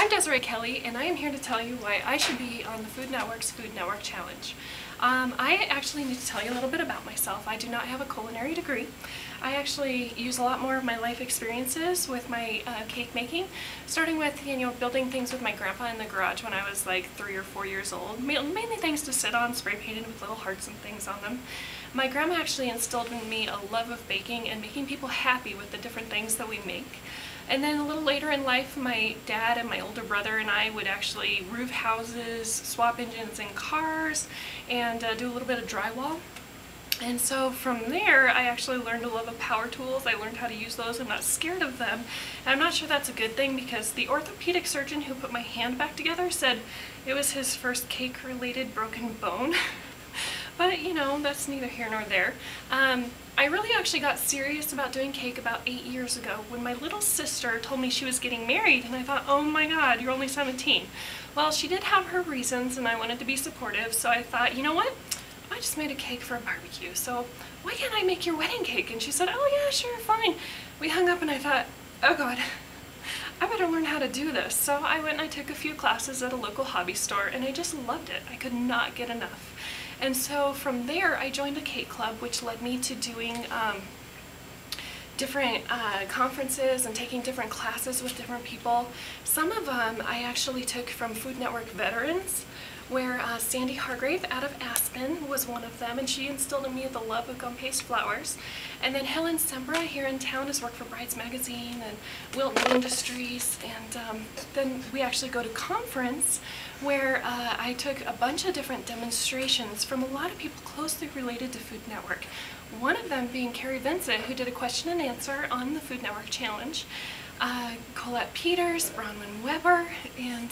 I'm Desiree Kelly, and I am here to tell you why I should be on the Food Network's Food Network Challenge. I actually need to tell you a little bit about myself. I do not have a culinary degree. I actually use a lot more of my life experiences with my cake making, starting with building things with my grandpa in the garage when I was like 3 or 4 years old. Mainly things to sit on, spray painted with little hearts and things on them. My grandma actually instilled in me a love of baking and making people happy with the different things that we make. And then a little later in life, my dad and my older brother and I would actually roof houses, swap engines in cars, and do a little bit of drywall. And so from there, I actually learned a love of power tools. I learned how to use those. I'm not scared of them. And I'm not sure that's a good thing because the orthopedic surgeon who put my hand back together said it was his first cake-related broken bone. But, you know, that's neither here nor there. I really actually got serious about doing cake about 8 years ago when my little sister told me she was getting married, and I thought, oh my god, you're only 17. Well, she did have her reasons, and I wanted to be supportive, so I thought, you know what? I just made a cake for a barbecue, so why can't I make your wedding cake? And she said, oh yeah, sure, fine. We hung up and I thought, oh god, I better learn how to do this. So I went and I took a few classes at a local hobby store, and I just loved it. I could not get enough. And so from there, I joined a cake club, which led me to doing different conferences and taking different classes with different people. Some of them I actually took from Food Network veterans, where Sandy Hargrave out of Aspen was one of them, and she instilled in me the love of gum paste flowers. And then Helen Sembra here in town has worked for Brides Magazine and Wilton Industries, and then we actually go to conference where I took a bunch of different demonstrations from a lot of people closely related to Food Network. One of them being Carrie Vincent, who did a question and answer on the Food Network Challenge. Colette Peters, Bronwyn Weber, and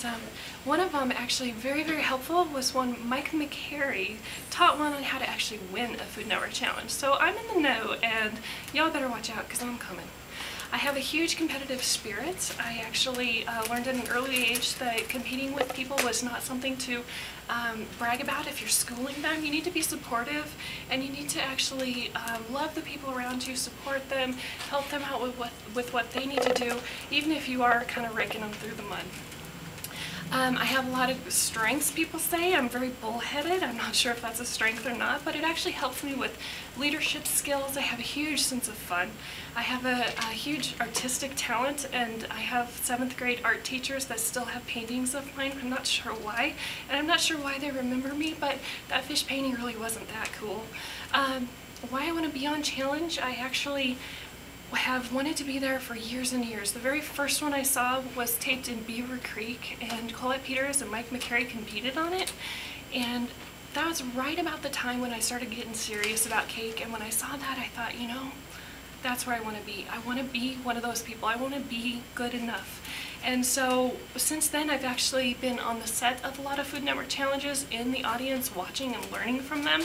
one of them actually very, very helpful was one Mike McCary taught one on how to actually win a Food Network Challenge. So I'm in the know, and y'all better watch out because I'm coming. I have a huge competitive spirit. I actually learned at an early age that competing with people was not something to brag about. If you're schooling them, you need to be supportive, and you need to actually love the people around you, support them, help them out with what they need to do, even if you are kind of raking them through the mud. I have a lot of strengths, people say. I'm very bullheaded. I'm not sure if that's a strength or not, but it actually helps me with leadership skills. I have a huge sense of fun. I have a huge artistic talent, and I have 7th grade art teachers that still have paintings of mine. I'm not sure why, and I'm not sure why they remember me, but that fish painting really wasn't that cool. Why I want to be on challenge, I actually have wanted to be there for years and years. The very first one I saw was taped in Beaver Creek, and Colette Peters and Mike McCary competed on it, and that was right about the time when I started getting serious about cake. And when I saw that, I thought, you know, that's where I want to be. I want to be one of those people. I want to be good enough. And so since then, I've actually been on the set of a lot of Food Network challenges, in the audience, watching and learning from them.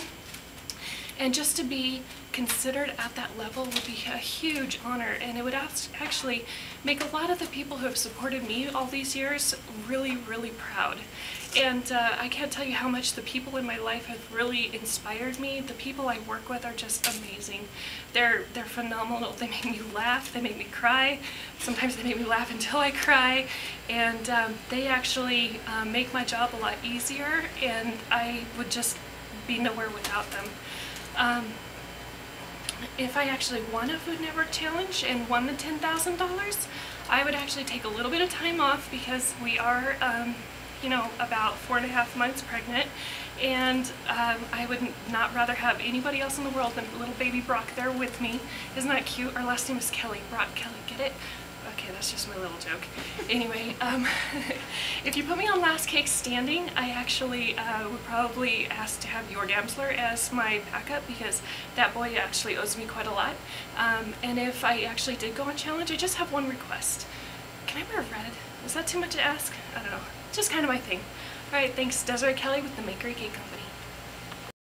And just to be considered at that level would be a huge honor, and it would actually make a lot of the people who have supported me all these years really, really proud. And I can't tell you how much the people in my life have really inspired me. The people I work with are just amazing. They're phenomenal. They make me laugh, they make me cry. Sometimes they make me laugh until I cry, and they actually make my job a lot easier, and I would just be nowhere without them. If I actually won a Food Network Challenge and won the $10,000, I would actually take a little bit of time off because we are, you know, about 4.5 months pregnant, and I would not rather have anybody else in the world than little baby Brock there with me. Isn't that cute? Our last name is Kelly. Brock Kelly, get it? Okay, that's just my little joke. Anyway, if you put me on Last Cake Standing, I actually would probably ask to have Jörg Amsler as my backup because that boy actually owes me quite a lot. And if I actually did go on challenge, I just have one request. Can I wear red? Is that too much to ask? I don't know. Just kind of my thing. Alright, thanks. Desiree Kelly with the Makery Cake Company.